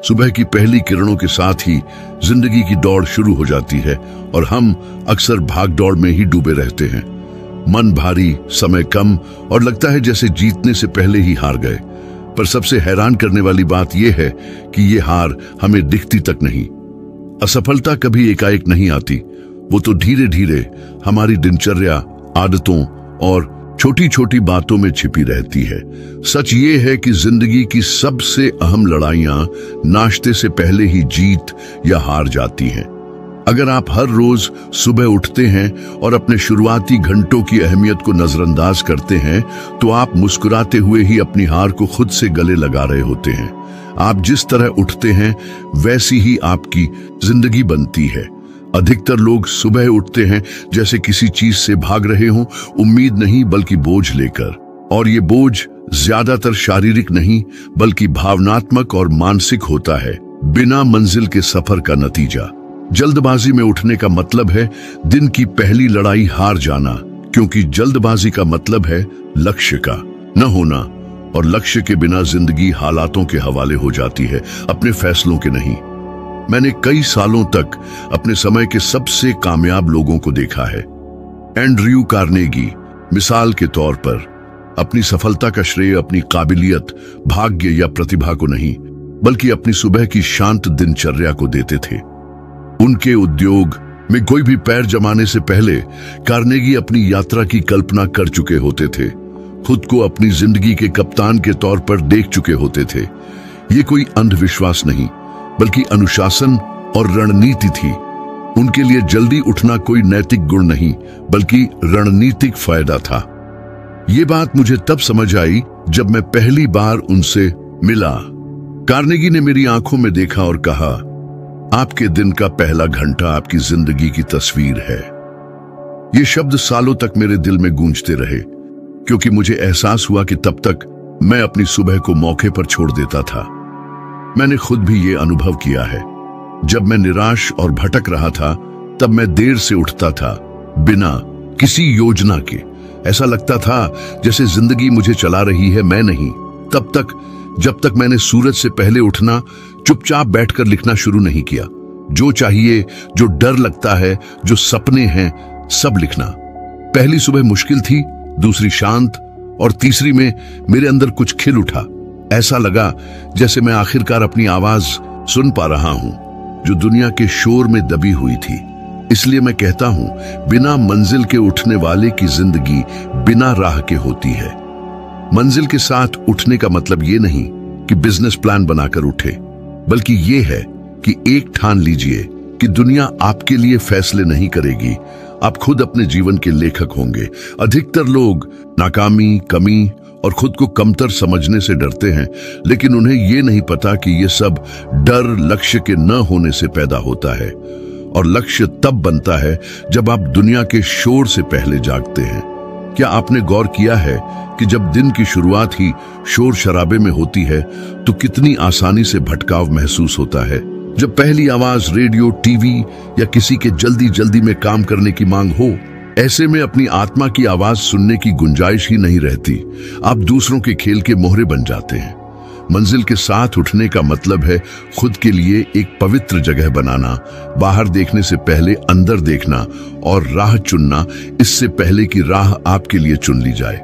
सुबह की पहली किरणों के साथ ही जिंदगी की दौड़ शुरू हो जाती है और हम अक्सर भाग दौड़ में ही डूबे रहते हैं। मन भारी, समय कम और लगता है जैसे जीतने से पहले ही हार गए। पर सबसे हैरान करने वाली बात यह है कि ये हार हमें दिखती तक नहीं। असफलता कभी एकाएक नहीं आती, वो तो धीरे धीरे हमारी दिनचर्या, आदतों और छोटी छोटी बातों में छिपी रहती है। सच ये है कि जिंदगी की सबसे अहम लड़ाइयां नाश्ते से पहले ही जीत या हार जाती हैं। अगर आप हर रोज सुबह उठते हैं और अपने शुरुआती घंटों की अहमियत को नजरअंदाज करते हैं, तो आप मुस्कुराते हुए ही अपनी हार को खुद से गले लगा रहे होते हैं। आप जिस तरह उठते हैं वैसी ही आपकी जिंदगी बनती है। अधिकतर लोग सुबह उठते हैं जैसे किसी चीज से भाग रहे हों, उम्मीद नहीं बल्कि बोझ लेकर। और ये बोझ ज्यादातर शारीरिक नहीं बल्कि भावनात्मक और मानसिक होता है, बिना मंजिल के सफर का नतीजा। जल्दबाजी में उठने का मतलब है दिन की पहली लड़ाई हार जाना, क्योंकि जल्दबाजी का मतलब है लक्ष्य का न होना, और लक्ष्य के बिना जिंदगी हालातों के हवाले हो जाती है, अपने फैसलों के नहीं। मैंने कई सालों तक अपने समय के सबसे कामयाब लोगों को देखा है। एंड्रयू कार्नेगी मिसाल के तौर पर अपनी सफलता का श्रेय अपनी काबिलियत, भाग्य या प्रतिभा को नहीं बल्कि अपनी सुबह की शांत दिनचर्या को देते थे। उनके उद्योग में कोई भी पैर जमाने से पहले कार्नेगी अपनी यात्रा की कल्पना कर चुके होते थे, खुद को अपनी जिंदगी के कप्तान के तौर पर देख चुके होते थे। ये कोई अंधविश्वास नहीं बल्कि अनुशासन और रणनीति थी। उनके लिए जल्दी उठना कोई नैतिक गुण नहीं बल्कि रणनीतिक फायदा था। ये बात मुझे तब समझ आई जब मैं पहली बार उनसे मिला। कार्नेगी ने मेरी आंखों में देखा और कहा, आपके दिन का पहला घंटा आपकी जिंदगी की तस्वीर है। ये शब्द सालों तक मेरे दिल में गूंजते रहे, क्योंकि मुझे एहसास हुआ कि तब तक मैं अपनी सुबह को मौके पर छोड़ देता था। मैंने खुद भी ये अनुभव किया है। जब मैं निराश और भटक रहा था तब मैं देर से उठता था, बिना किसी योजना के। ऐसा लगता था जैसे जिंदगी मुझे चला रही है, मैं नहीं। तब तक जब तक मैंने सूरज से पहले उठना, चुपचाप बैठकर लिखना शुरू नहीं किया। जो चाहिए, जो डर लगता है, जो सपने हैं, सब लिखना। पहली सुबह मुश्किल थी, दूसरी शांत और तीसरी में मेरे अंदर कुछ खिल उठा। ऐसा लगा जैसे मैं आखिरकार अपनी आवाज सुन पा रहा हूं, जो दुनिया के शोर में दबी हुई थी। इसलिए मैं कहता हूं, बिना मंजिल के उठने वाले की जिंदगी बिना राह के होती है। मंजिल के साथ उठने का मतलब ये नहीं कि बिजनेस प्लान बनाकर उठे, बल्कि ये है कि एक ठान लीजिए कि दुनिया आपके लिए फैसले नहीं करेगी, आप खुद अपने जीवन के लेखक होंगे। अधिकतर लोग नाकामी, कमी और खुद को कमतर समझने से डरते हैं, लेकिन उन्हें यह नहीं पता कि यह सब डर लक्ष्य के न होने से पैदा होता है। और लक्ष्य तब बनता है जब आप दुनिया के शोर से पहले जागते हैं। क्या आपने गौर किया है कि जब दिन की शुरुआत ही शोर शराबे में होती है तो कितनी आसानी से भटकाव महसूस होता है? जब पहली आवाज रेडियो, टीवी या किसी के जल्दी जल्दी में काम करने की मांग हो, ऐसे में अपनी आत्मा की आवाज सुनने की गुंजाइश ही नहीं रहती। आप दूसरों के खेल के मोहरे बन जाते हैं। मंजिल के साथ उठने का मतलब है खुद के लिए एक पवित्र जगह बनाना, बाहर देखने से पहले अंदर देखना और राह चुनना, इससे पहले कि राह आपके लिए चुन ली जाए।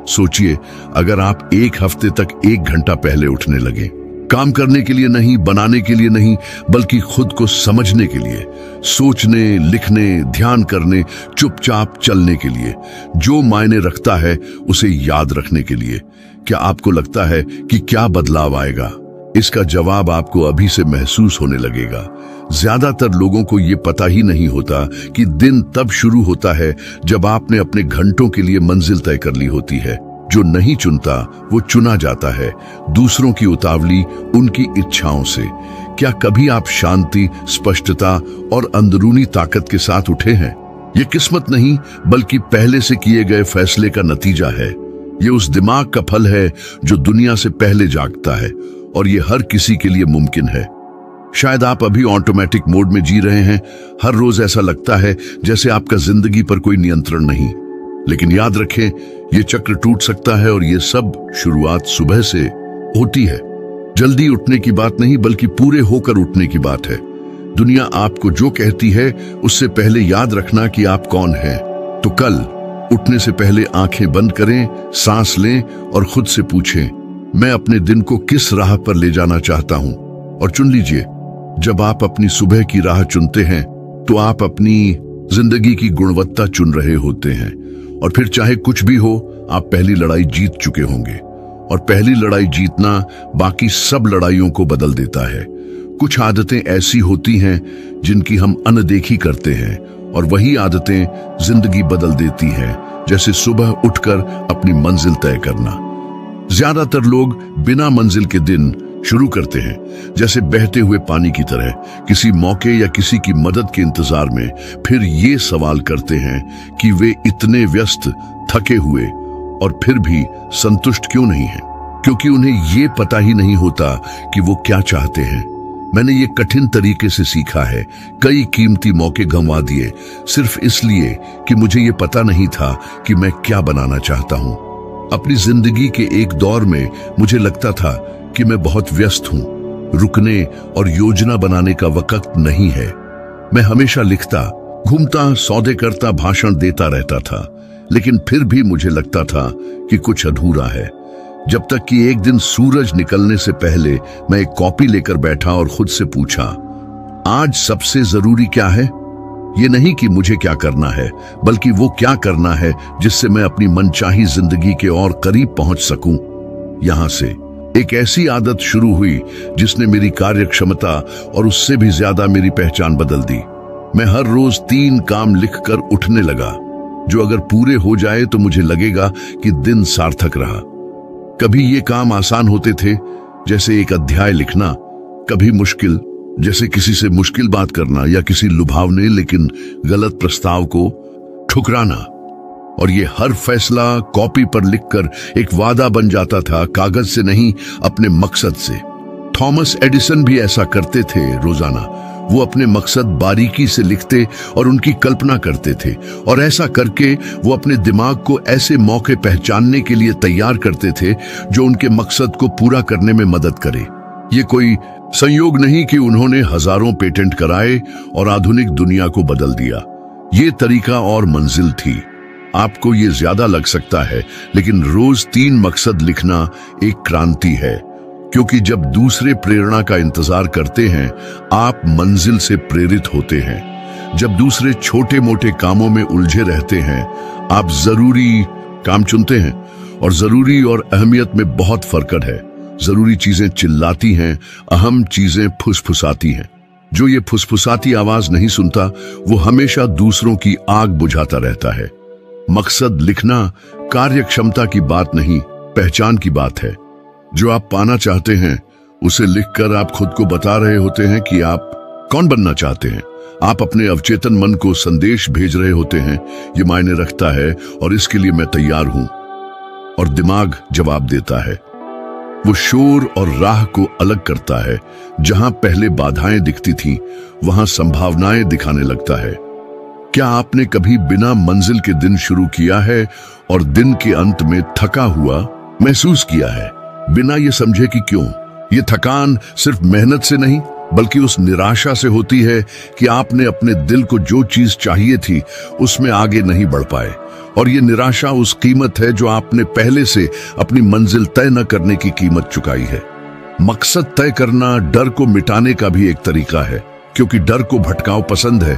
सोचिए, अगर आप एक हफ्ते तक 1 घंटा पहले उठने लगे, काम करने के लिए नहीं, बनाने के लिए नहीं, बल्कि खुद को समझने के लिए, सोचने, लिखने, ध्यान करने, चुपचाप चलने के लिए, जो मायने रखता है उसे याद रखने के लिए, क्या आपको लगता है कि क्या बदलाव आएगा? इसका जवाब आपको अभी से महसूस होने लगेगा। ज्यादातर लोगों को ये पता ही नहीं होता कि दिन तब शुरू होता है जब आपने अपने घंटों के लिए मंजिल तय कर ली होती है। जो नहीं चुनता वो चुना जाता है, दूसरों की उतावली, उनकी इच्छाओं से। क्या कभी आप शांति, स्पष्टता और अंदरूनी ताकत के साथ उठे हैं? ये किस्मत नहीं बल्कि पहले से किए गए फैसले का नतीजा है। ये उस दिमाग का फल है जो दुनिया से पहले जागता है, और ये हर किसी के लिए मुमकिन है। शायद आप अभी ऑटोमेटिक मोड में जी रहे हैं। हर रोज ऐसा लगता है जैसे आपका जिंदगी पर कोई नियंत्रण नहीं, लेकिन याद रखें, ये चक्र टूट सकता है और ये सब शुरुआत सुबह से होती है। जल्दी उठने की बात नहीं, बल्कि पूरे होकर उठने की बात है। दुनिया आपको जो कहती है उससे पहले याद रखना कि आप कौन हैं। तो कल उठने से पहले आंखें बंद करें, सांस लें और खुद से पूछें, मैं अपने दिन को किस राह पर ले जाना चाहता हूं। और चुन लीजिए। जब आप अपनी सुबह की राह चुनते हैं तो आप अपनी जिंदगी की गुणवत्ता चुन रहे होते हैं। और फिर चाहे कुछ भी हो, आप पहली लड़ाई जीत चुके होंगे। और पहली लड़ाई जीतना बाकी सब लड़ाइयों को बदल देता है। कुछ आदतें ऐसी होती हैं जिनकी हम अनदेखी करते हैं, और वही आदतें जिंदगी बदल देती हैं। जैसे सुबह उठकर अपनी मंजिल तय करना। ज्यादातर लोग बिना मंजिल के दिन शुरू करते हैं, जैसे बहते हुए पानी की तरह, किसी मौके या किसी की मदद के इंतजार में। फिर ये सवाल करते हैं कि वे इतने व्यस्त, थके हुए और फिर भी संतुष्ट क्यों नहीं हैं? क्योंकि उन्हें ये पता ही नहीं होता कि वो क्या चाहते हैं। मैंने ये कठिन तरीके से सीखा है। कई कीमती मौके गंवा दिए सिर्फ इसलिए कि मुझे ये पता नहीं था कि मैं क्या बनाना चाहता हूं। अपनी जिंदगी के एक दौर में मुझे लगता था कि मैं बहुत व्यस्त हूं, रुकने और योजना बनाने का वक्त नहीं है। मैं हमेशा लिखता, घूमता, सौदे करता, भाषण देता रहता था, लेकिन फिर भी मुझे लगता था कि कुछ अधूरा है। जब तक कि एक दिन सूरज निकलने से पहले मैं एक कॉपी लेकर बैठा और खुद से पूछा, आज सबसे जरूरी क्या है? ये नहीं कि मुझे क्या करना है, बल्कि वो क्या करना है जिससे मैं अपनी मनचाही जिंदगी के और करीब पहुंच सकूं। यहां से एक ऐसी आदत शुरू हुई जिसने मेरी कार्य क्षमता और उससे भी ज्यादा मेरी पहचान बदल दी। मैं हर रोज 3 काम लिखकर उठने लगा, जो अगर पूरे हो जाए तो मुझे लगेगा कि दिन सार्थक रहा। कभी ये काम आसान होते थे, जैसे एक अध्याय लिखना, कभी मुश्किल, जैसे किसी से मुश्किल बात करना या किसी लुभावने लेकिन गलत प्रस्ताव को ठुकराना। और ये हर फैसला कॉपी पर लिखकर एक वादा बन जाता था, कागज से नहीं, अपने मकसद से। थॉमस एडिसन भी ऐसा करते थे। रोजाना वो अपने मकसद बारीकी से लिखते और उनकी कल्पना करते थे, और ऐसा करके वो अपने दिमाग को ऐसे मौके पहचानने के लिए तैयार करते थे जो उनके मकसद को पूरा करने में मदद करे। ये कोई संयोग नहीं कि उन्होंने हजारों पेटेंट कराए और आधुनिक दुनिया को बदल दिया। ये तरीका और मंजिल थी। आपको ये ज्यादा लग सकता है, लेकिन रोज 3 मकसद लिखना एक क्रांति है। क्योंकि जब दूसरे प्रेरणा का इंतजार करते हैं, आप मंजिल से प्रेरित होते हैं। जब दूसरे छोटे मोटे कामों में उलझे रहते हैं, आप जरूरी काम चुनते हैं। और जरूरी और अहमियत में बहुत फर्क है। जरूरी चीजें चिल्लाती हैं, अहम चीजें फुसफुसाती हैं। जो ये फुसफुसाती आवाज नहीं सुनता, वो हमेशा दूसरों की आग बुझाता रहता है। मकसद लिखना कार्य क्षमता की बात नहीं, पहचान की बात है। जो आप पाना चाहते हैं, उसे लिखकर आप खुद को बता रहे होते हैं कि आप कौन बनना चाहते हैं। आप अपने अवचेतन मन को संदेश भेज रहे होते हैं, ये मायने रखता है और इसके लिए मैं तैयार हूं। और दिमाग जवाब देता है। वो शोर और राह को अलग करता है। जहां पहले बाधाएं दिखती थीं, वहां संभावनाएं दिखाने लगता है। क्या आपने कभी बिना मंजिल के दिन शुरू किया है और दिन के अंत में थका हुआ महसूस किया है, बिना ये समझे कि क्यों? ये थकान सिर्फ मेहनत से नहीं, बल्कि उस निराशा से होती है कि आपने अपने दिल को जो चीज चाहिए थी उसमें आगे नहीं बढ़ पाए। और ये निराशा उस कीमत है जो आपने पहले से अपनी मंजिल तय न करने की कीमत चुकाई है। मकसद तय करना डर को मिटाने का भी एक तरीका है, क्योंकि डर को भटकाव पसंद है।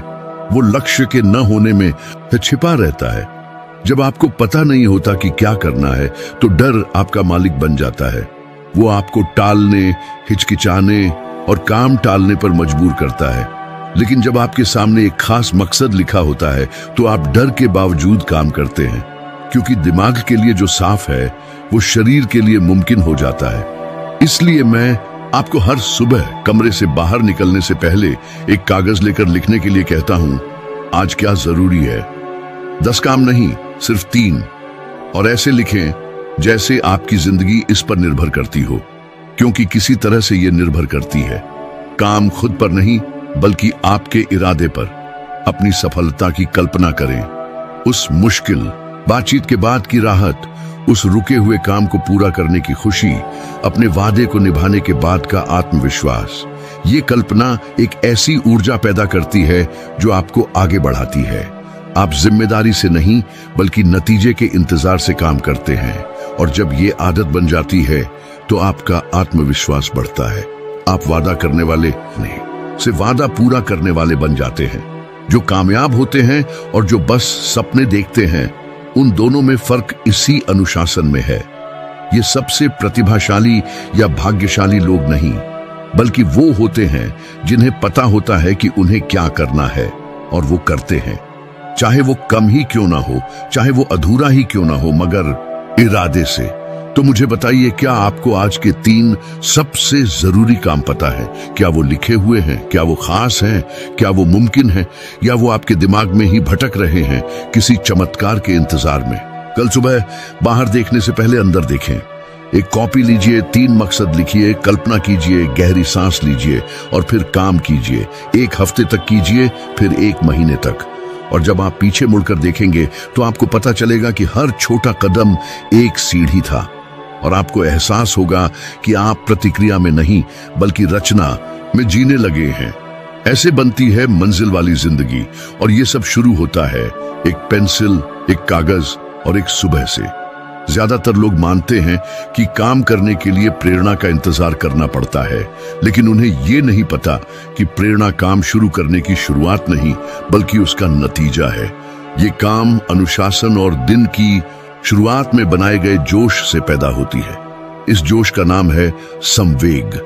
वो लक्ष्य के न होने में छिपा रहता है। जब आपको पता नहीं होता कि क्या करना है, तो डर आपका मालिक बन जाता है। वो आपको टालने, हिचकिचाने और काम टालने पर मजबूर करता है। लेकिन जब आपके सामने एक खास मकसद लिखा होता है, तो आप डर के बावजूद काम करते हैं, क्योंकि दिमाग के लिए जो साफ है, वो शरीर के लिए मुमकिन हो जाता है। इसलिए मैं आपको हर सुबह कमरे से बाहर निकलने से पहले एक कागज लेकर लिखने के लिए कहता हूं, आज क्या जरूरी है। 10 काम नहीं, सिर्फ 3। और ऐसे लिखें जैसे आपकी जिंदगी इस पर निर्भर करती हो, क्योंकि किसी तरह से ये निर्भर करती है। काम खुद पर नहीं, बल्कि आपके इरादे पर। अपनी सफलता की कल्पना करें, उस मुश्किल, बातचीत के बाद की राहत, उस रुके हुए काम को पूरा करने की खुशी, अपने वादे को निभाने के बाद का आत्मविश्वास, ये कल्पना एक ऐसी ऊर्जा पैदा करती है जो आपको आगे बढ़ाती है। आप जिम्मेदारी से नहीं बल्कि नतीजे के इंतजार से काम करते हैं, और जब ये आदत बन जाती है तो आपका आत्मविश्वास बढ़ता है। आप वादा करने वाले नहीं, सिर्फ वादा पूरा करने वाले बन जाते हैं। जो कामयाब होते हैं और जो बस सपने देखते हैं, उन दोनों में फर्क इसी अनुशासन में है। ये सबसे प्रतिभाशाली या भाग्यशाली लोग नहीं, बल्कि वो होते हैं जिन्हें पता होता है कि उन्हें क्या करना है और वो करते हैं, चाहे वो कम ही क्यों ना हो, चाहे वो अधूरा ही क्यों ना हो, मगर इरादे से। तो मुझे बताइए, क्या आपको आज के 3 सबसे जरूरी काम पता है? क्या वो लिखे हुए हैं? क्या वो खास हैं? क्या वो मुमकिन है? या वो आपके दिमाग में ही भटक रहे हैं किसी चमत्कार के इंतजार में? कल सुबह बाहर देखने से पहले अंदर देखें। एक कॉपी लीजिए, 3 मकसद लिखिए, कल्पना कीजिए, गहरी सांस लीजिए और फिर काम कीजिए। 1 हफ्ते तक कीजिए, फिर 1 महीने तक। और जब आप पीछे मुड़कर देखेंगे तो आपको पता चलेगा कि हर छोटा कदम एक सीढ़ी था, और आपको एहसास होगा कि आप प्रतिक्रिया में नहीं बल्कि रचना में जीने लगे हैं। ऐसे बनती है मंजिल वाली जिंदगी, और ये सब शुरू होता है एक पेंसिल, एक कागज और एक सुबह से। ज्यादातर लोग मानते हैं कि काम करने के लिए प्रेरणा का इंतजार करना पड़ता है, लेकिन उन्हें ये नहीं पता कि प्रेरणा काम शुरू करने की शुरुआत नहीं बल्कि उसका नतीजा है। ये काम अनुशासन और दिन की शुरुआत में बनाए गए जोश से पैदा होती है। इस जोश का नाम है संवेग,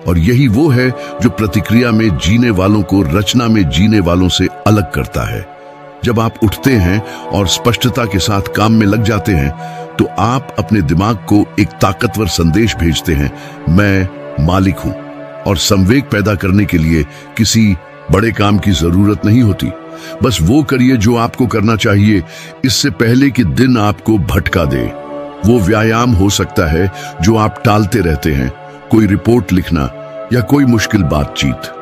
और यही वो है जो प्रतिक्रिया में जीने वालों को रचना में जीने वालों से अलग करता है। जब आप उठते हैं और स्पष्टता के साथ काम में लग जाते हैं, तो आप अपने दिमाग को एक ताकतवर संदेश भेजते हैं, मैं मालिक हूं। और संवेग पैदा करने के लिए किसी बड़े काम की जरूरत नहीं होती। बस वो करिए जो आपको करना चाहिए, इससे पहले कि दिन आपको भटका दे। वो व्यायाम हो सकता है जो आप टालते रहते हैं, कोई रिपोर्ट लिखना या कोई मुश्किल बातचीत।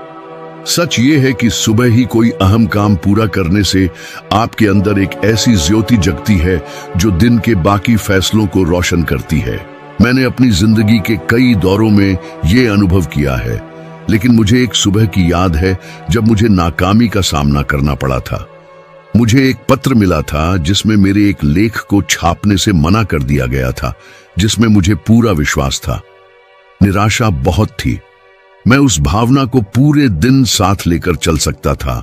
सच ये है कि सुबह ही कोई अहम काम पूरा करने से आपके अंदर एक ऐसी ज्योति जगती है जो दिन के बाकी फैसलों को रोशन करती है। मैंने अपनी जिंदगी के कई दौरों में ये अनुभव किया है, लेकिन मुझे एक सुबह की याद है जब मुझे नाकामी का सामना करना पड़ा था। मुझे एक पत्र मिला था जिसमें मेरे एक लेख को छापने से मना कर दिया गया था, जिसमें मुझे पूरा विश्वास था। निराशा बहुत थी। मैं उस भावना को पूरे दिन साथ लेकर चल सकता था,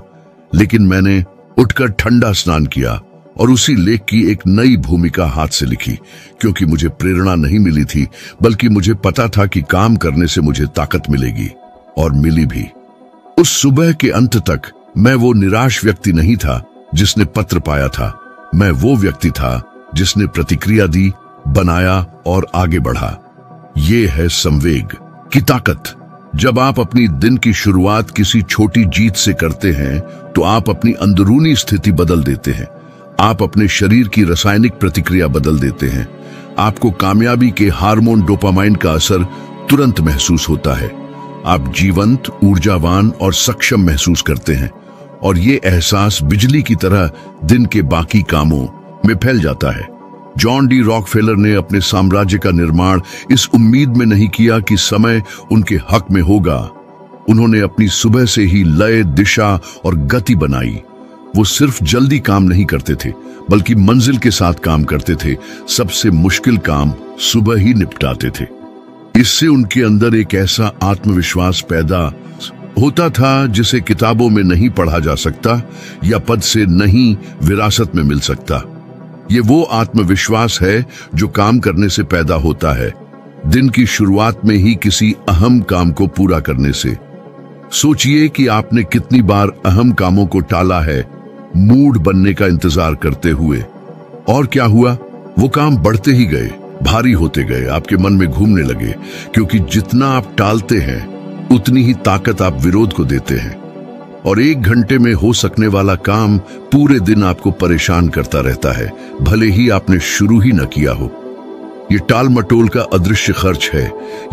लेकिन मैंने उठकर ठंडा स्नान किया और उसी लेख की एक नई भूमिका हाथ से लिखी, क्योंकि मुझे प्रेरणा नहीं मिली थी, बल्कि मुझे पता था कि काम करने से मुझे ताकत मिलेगी, और मिली भी। उस सुबह के अंत तक मैं वो निराश व्यक्ति नहीं था जिसने पत्र पाया था। मैं वो व्यक्ति था जिसने प्रतिक्रिया दी, बनाया और आगे बढ़ा। ये है संवेग की ताकत। जब आप अपनी दिन की शुरुआत किसी छोटी जीत से करते हैं, तो आप अपनी अंदरूनी स्थिति बदल देते हैं। आप अपने शरीर की रासायनिक प्रतिक्रिया बदल देते हैं। आपको कामयाबी के हार्मोन डोपामाइन का असर तुरंत महसूस होता है। आप जीवंत, ऊर्जावान और सक्षम महसूस करते हैं, और ये एहसास बिजली की तरह दिन के बाकी कामों में फैल जाता है। जॉन डी रॉकफेलर ने अपने साम्राज्य का निर्माण इस उम्मीद में नहीं किया कि समय उनके हक में होगा। उन्होंने अपनी सुबह से ही लय, दिशा और गति बनाई। वो सिर्फ जल्दी काम नहीं करते थे, बल्कि मंजिल के साथ काम करते थे। सबसे मुश्किल काम सुबह ही निपटाते थे। इससे उनके अंदर एक ऐसा आत्मविश्वास पैदा होता था जिसे किताबों में नहीं पढ़ा जा सकता या पद से नहीं विरासत में मिल सकता। ये वो आत्मविश्वास है जो काम करने से पैदा होता है, दिन की शुरुआत में ही किसी अहम काम को पूरा करने से। सोचिए कि आपने कितनी बार अहम कामों को टाला है, मूड बनने का इंतजार करते हुए, और क्या हुआ? वो काम बढ़ते ही गए, भारी होते गए, आपके मन में घूमने लगे, क्योंकि जितना आप टालते हैं उतनी ही ताकत आप विरोध को देते हैं। और 1 घंटे में हो सकने वाला काम पूरे दिन आपको परेशान करता रहता है, भले ही आपने शुरू ही न किया हो। ये टाल मटोल का अदृश्य खर्च है।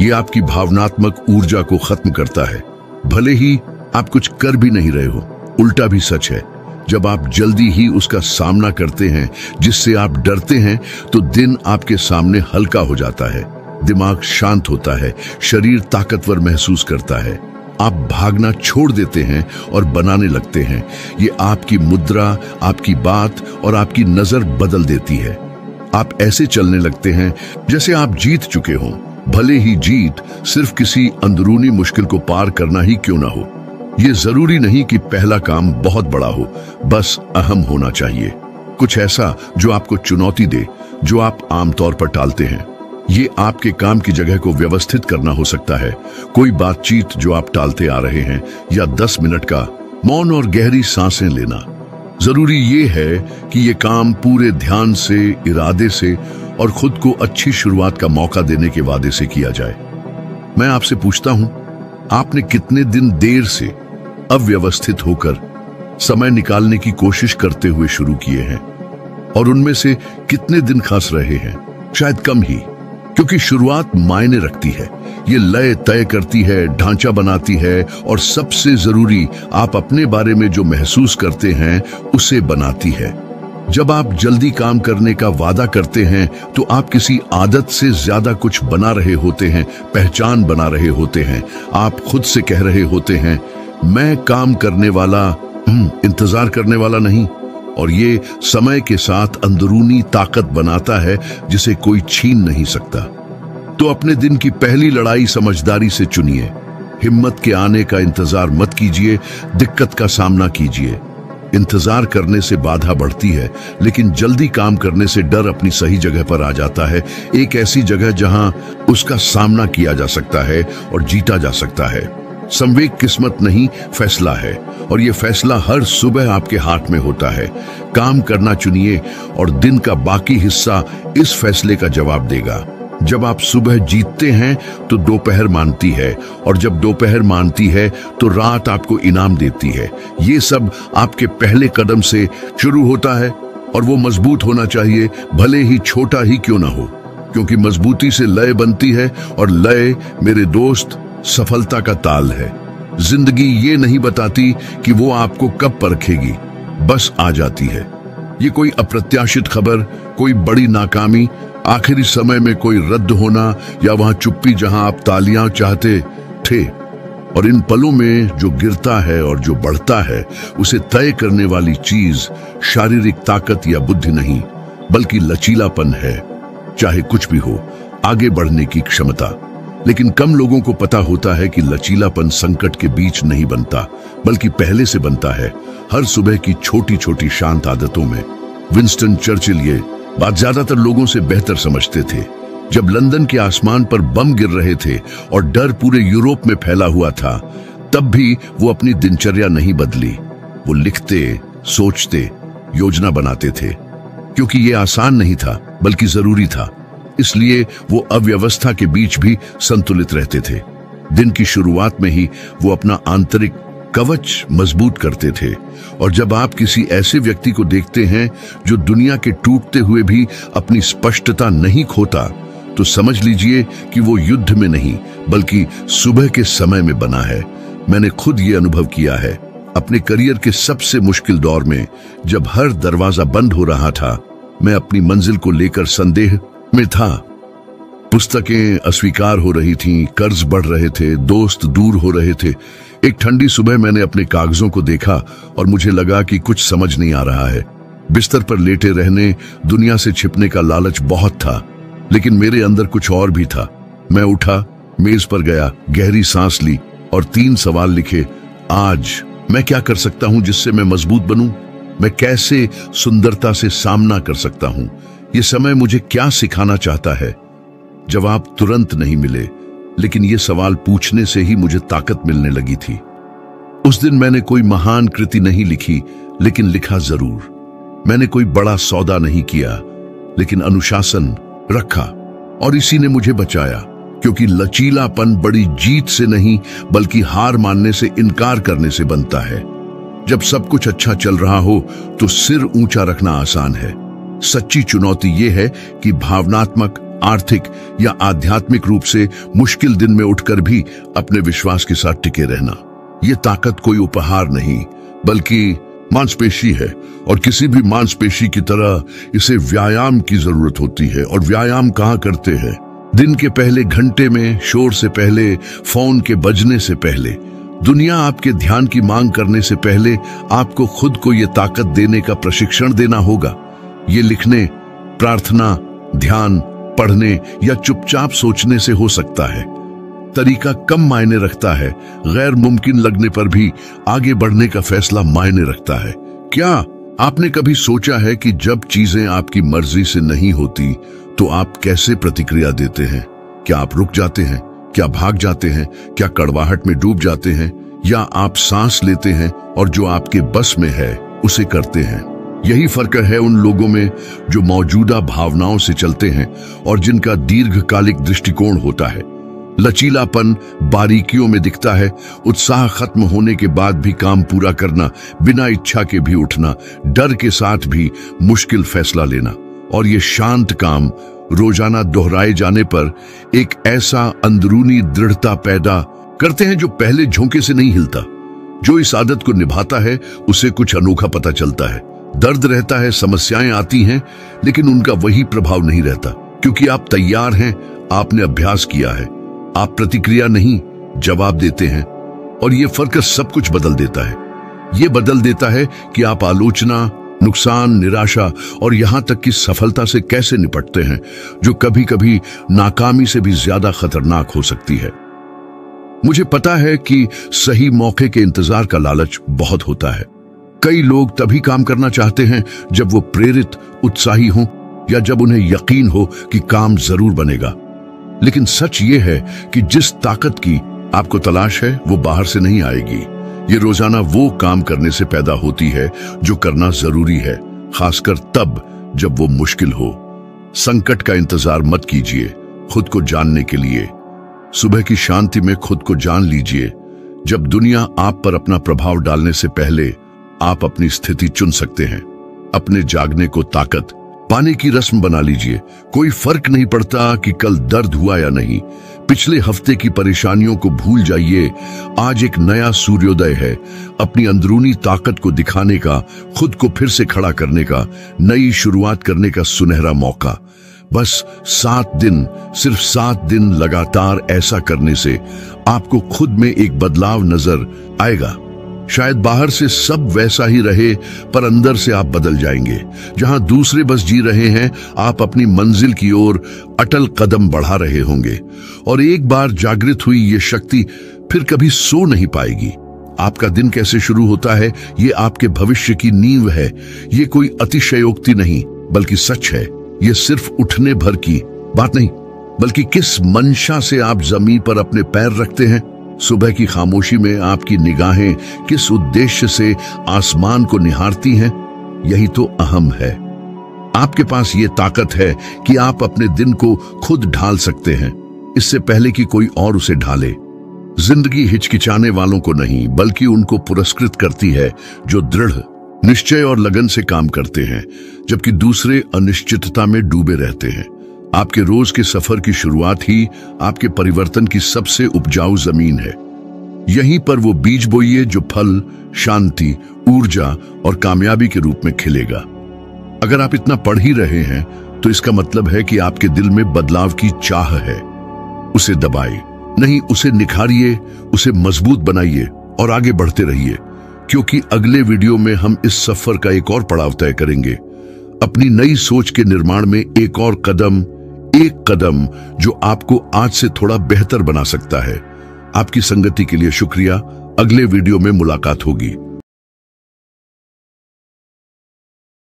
ये आपकी भावनात्मक ऊर्जा को खत्म करता है, भले ही आप कुछ कर भी नहीं रहे हो। उल्टा भी सच है, जब आप जल्दी ही उसका सामना करते हैं जिससे आप डरते हैं, तो दिन आपके सामने हल्का हो जाता है, दिमाग शांत होता है, शरीर ताकतवर महसूस करता है। आप भागना छोड़ देते हैं और बनाने लगते हैं। ये आपकी मुद्रा, आपकी बात और आपकी नजर बदल देती है। आप ऐसे चलने लगते हैं जैसे आप जीत चुके हों, भले ही जीत सिर्फ किसी अंदरूनी मुश्किल को पार करना ही क्यों ना हो। ये जरूरी नहीं कि पहला काम बहुत बड़ा हो, बस अहम होना चाहिए। कुछ ऐसा जो आपको चुनौती दे, जो आप आमतौर पर टालते हैं। ये आपके काम की जगह को व्यवस्थित करना हो सकता है, कोई बातचीत जो आप टालते आ रहे हैं, या 10 मिनट का मौन और गहरी सांसें लेना। जरूरी ये है कि ये काम पूरे ध्यान से, इरादे से और खुद को अच्छी शुरुआत का मौका देने के वादे से किया जाए। मैं आपसे पूछता हूं, आपने कितने दिन देर से अव्यवस्थित होकर समय निकालने की कोशिश करते हुए शुरू किए हैं, और उनमें से कितने दिन खस रहे हैं? शायद कम ही, क्योंकि शुरुआत मायने रखती है। ये लय तय करती है, ढांचा बनाती है, और सबसे जरूरी, आप अपने बारे में जो महसूस करते हैं उसे बनाती है। जब आप जल्दी काम करने का वादा करते हैं तो आप किसी आदत से ज्यादा कुछ बना रहे होते हैं, पहचान बना रहे होते हैं। आप खुद से कह रहे होते हैं, मैं काम करने वाला, इंतजार करने वाला नहीं। और ये समय के साथ अंदरूनी ताकत बनाता है जिसे कोई छीन नहीं सकता। तो अपने दिन की पहली लड़ाई समझदारी से चुनिए। हिम्मत के आने का इंतजार मत कीजिए, दिक्कत का सामना कीजिए। इंतजार करने से बाधा बढ़ती है, लेकिन जल्दी काम करने से डर अपनी सही जगह पर आ जाता है, एक ऐसी जगह जहां उसका सामना किया जा सकता है और जीता जा सकता है। संवेग किस्मत नहीं, फैसला है, और ये फैसला हर सुबह आपके हाथ में होता है। काम करना चुनिए और दिन का बाकी हिस्सा इस फैसले का जवाब देगा। जब आप सुबह जीतते हैं तो दोपहर मानती है, और जब दोपहर मानती है तो रात आपको इनाम देती है। ये सब आपके पहले कदम से शुरू होता है, और वो मजबूत होना चाहिए, भले ही छोटा ही क्यों ना हो, क्योंकि मजबूती से लय बनती है, और लय, मेरे दोस्त, सफलता का ताल है। जिंदगी ये नहीं बताती कि वो आपको कब परखेगी, बस आ जाती है। ये कोई अप्रत्याशित खबर, कोई बड़ी नाकामी, आखिरी समय में कोई रद्द होना, या वहां चुप्पी जहां आप तालियां चाहते थे। और इन पलों में जो गिरता है और जो बढ़ता है, उसे तय करने वाली चीज शारीरिक ताकत या बुद्धि नहीं, बल्कि लचीलापन है। चाहे कुछ भी हो, आगे बढ़ने की क्षमता। लेकिन कम लोगों को पता होता है कि लचीलापन संकट के बीच नहीं बनता, बल्कि पहले से बनता है, हर सुबह की छोटी छोटी शांत आदतों में। विंस्टन चर्चिल ये बात ज्यादातर लोगों से बेहतर समझते थे। जब लंदन के आसमान पर बम गिर रहे थे और डर पूरे यूरोप में फैला हुआ था, तब भी वो अपनी दिनचर्या नहीं बदली। वो लिखते, सोचते, योजना बनाते थे, क्योंकि ये आसान नहीं था, बल्कि जरूरी था। इसलिए वो अव्यवस्था के बीच भी संतुलित रहते थे। दिन की शुरुआत में ही वो अपना आंतरिक कवच मजबूत करते थे। और जब आप किसी ऐसे व्यक्ति को देखते हैं जो दुनिया के टूटते हुए भी अपनी स्पष्टता नहीं खोता, तो समझ लीजिए कि वो युद्ध में नहीं, बल्कि सुबह के समय में बना है। मैंने खुद ये अनुभव किया है अपने करियर के सबसे मुश्किल दौर में। जब हर दरवाजा बंद हो रहा था, मैं अपनी मंजिल को लेकर संदेह में था। पुस्तकें अस्वीकार हो रही थीं, कर्ज बढ़ रहे थे, दोस्त दूर हो रहे थे। एक ठंडी सुबह मैंने अपने कागजों को देखा और मुझे लगा कि कुछ समझ नहीं आ रहा है। बिस्तर पर लेटे रहने, दुनिया से छिपने का लालच बहुत था, लेकिन मेरे अंदर कुछ और भी था। मैं उठा, मेज पर गया, गहरी सांस ली और 3 सवाल लिखे। आज मैं क्या कर सकता हूं जिससे मैं मजबूत बनूं? मैं कैसे सुंदरता से सामना कर सकता हूं? ये समय मुझे क्या सिखाना चाहता है? जवाब तुरंत नहीं मिले, लेकिन ये सवाल पूछने से ही मुझे ताकत मिलने लगी थी। उस दिन मैंने कोई महान कृति नहीं लिखी, लेकिन लिखा जरूर। मैंने कोई बड़ा सौदा नहीं किया, लेकिन अनुशासन रखा, और इसी ने मुझे बचाया। क्योंकि लचीलापन बड़ी जीत से नहीं, बल्कि हार मानने से इनकार करने से बनता है। जब सब कुछ अच्छा चल रहा हो तो सिर ऊंचा रखना आसान है। सच्ची चुनौती यह है कि भावनात्मक, आर्थिक या आध्यात्मिक रूप से मुश्किल दिन में उठकर भी अपने विश्वास के साथ टिके रहना। यह ताकत कोई उपहार नहीं, बल्कि मांसपेशी है और किसी भी मांसपेशी की तरह इसे व्यायाम की जरूरत होती है। और व्यायाम कहाँ करते हैं? दिन के पहले घंटे में, शोर से पहले, फोन के बजने से पहले, दुनिया आपके ध्यान की मांग करने से पहले आपको खुद को ये ताकत देने का प्रशिक्षण देना होगा। ये लिखने, प्रार्थना, ध्यान, पढ़ने या चुपचाप सोचने से हो सकता है। तरीका कम मायने रखता है, गैर मुमकिन लगने पर भी आगे बढ़ने का फैसला मायने रखता है। क्या आपने कभी सोचा है कि जब चीजें आपकी मर्जी से नहीं होती तो आप कैसे प्रतिक्रिया देते हैं? क्या आप रुक जाते हैं? क्या भाग जाते हैं? क्या कड़वाहट में डूब जाते हैं? या आप सांस लेते हैं और जो आपके बस में है उसे करते हैं? यही फर्क है उन लोगों में जो मौजूदा भावनाओं से चलते हैं और जिनका दीर्घकालिक दृष्टिकोण होता है। लचीलापन बारीकियों में दिखता है, उत्साह खत्म होने के बाद भी काम पूरा करना, बिना इच्छा के भी उठना, डर के साथ भी मुश्किल फैसला लेना, और ये शांत काम रोजाना दोहराए जाने पर एक ऐसा अंदरूनी दृढ़ता पैदा करते हैं जो पहले झोंके से नहीं हिलता। जो इस आदत को निभाता है उसे कुछ अनोखा पता चलता है। दर्द रहता है, समस्याएं आती हैं, लेकिन उनका वही प्रभाव नहीं रहता, क्योंकि आप तैयार हैं, आपने अभ्यास किया है। आप प्रतिक्रिया नहीं, जवाब देते हैं, और ये फर्क सब कुछ बदल देता है। ये बदल देता है कि आप आलोचना, नुकसान, निराशा और यहां तक कि सफलता से कैसे निपटते हैं, जो कभी कभी नाकामी से भी ज्यादा खतरनाक हो सकती है। मुझे पता है कि सही मौके के इंतजार का लालच बहुत होता है। कई लोग तभी काम करना चाहते हैं जब वो प्रेरित, उत्साही हों, या जब उन्हें यकीन हो कि काम जरूर बनेगा। लेकिन सच ये है कि जिस ताकत की आपको तलाश है वो बाहर से नहीं आएगी। ये रोजाना वो काम करने से पैदा होती है जो करना जरूरी है, खासकर तब जब वो मुश्किल हो। संकट का इंतजार मत कीजिए खुद को जानने के लिए। सुबह की शांति में खुद को जान लीजिए। जब दुनिया आप पर अपना प्रभाव डालने से पहले आप अपनी स्थिति चुन सकते हैं। अपने जागने को ताकत पाने की रस्म बना लीजिए। कोई फर्क नहीं पड़ता कि कल दर्द हुआ या नहीं। पिछले हफ्ते की परेशानियों को भूल जाइए। आज एक नया सूर्योदय है, अपनी अंदरूनी ताकत को दिखाने का, खुद को फिर से खड़ा करने का, नई शुरुआत करने का सुनहरा मौका। बस 7 दिन, सिर्फ 7 दिन लगातार ऐसा करने से आपको खुद में एक बदलाव नजर आएगा। शायद बाहर से सब वैसा ही रहे, पर अंदर से आप बदल जाएंगे। जहां दूसरे बस जी रहे हैं, आप अपनी मंजिल की ओर अटल कदम बढ़ा रहे होंगे। और एक बार जागृत हुई ये शक्ति फिर कभी सो नहीं पाएगी। आपका दिन कैसे शुरू होता है, ये आपके भविष्य की नींव है। ये कोई अतिशयोक्ति नहीं, बल्कि सच है। ये सिर्फ उठने भर की बात नहीं, बल्कि किस मंशा से आप जमीन पर अपने पैर रखते हैं। सुबह की खामोशी में आपकी निगाहें किस उद्देश्य से आसमान को निहारती हैं, यही तो अहम है। आपके पास ये ताकत है कि आप अपने दिन को खुद ढाल सकते हैं, इससे पहले कि कोई और उसे ढाले। जिंदगी हिचकिचाने वालों को नहीं, बल्कि उनको पुरस्कृत करती है जो दृढ़ निश्चय और लगन से काम करते हैं, जबकि दूसरे अनिश्चितता में डूबे रहते हैं। आपके रोज के सफर की शुरुआत ही आपके परिवर्तन की सबसे उपजाऊ जमीन है। यहीं पर वो बीज बोइए जो फल, शांति, ऊर्जा और कामयाबी के रूप में खिलेगा। अगर आप इतना पढ़ ही रहे हैं तो इसका मतलब है कि आपके दिल में बदलाव की चाह है। उसे दबाइए नहीं, उसे निखारिए, उसे मजबूत बनाइए और आगे बढ़ते रहिए, क्योंकि अगले वीडियो में हम इस सफर का एक और पड़ाव तय करेंगे। अपनी नई सोच के निर्माण में एक और कदम, एक कदम जो आपको आज से थोड़ा बेहतर बना सकता है। आपकी संगति के लिए शुक्रिया। अगले वीडियो में मुलाकात होगी।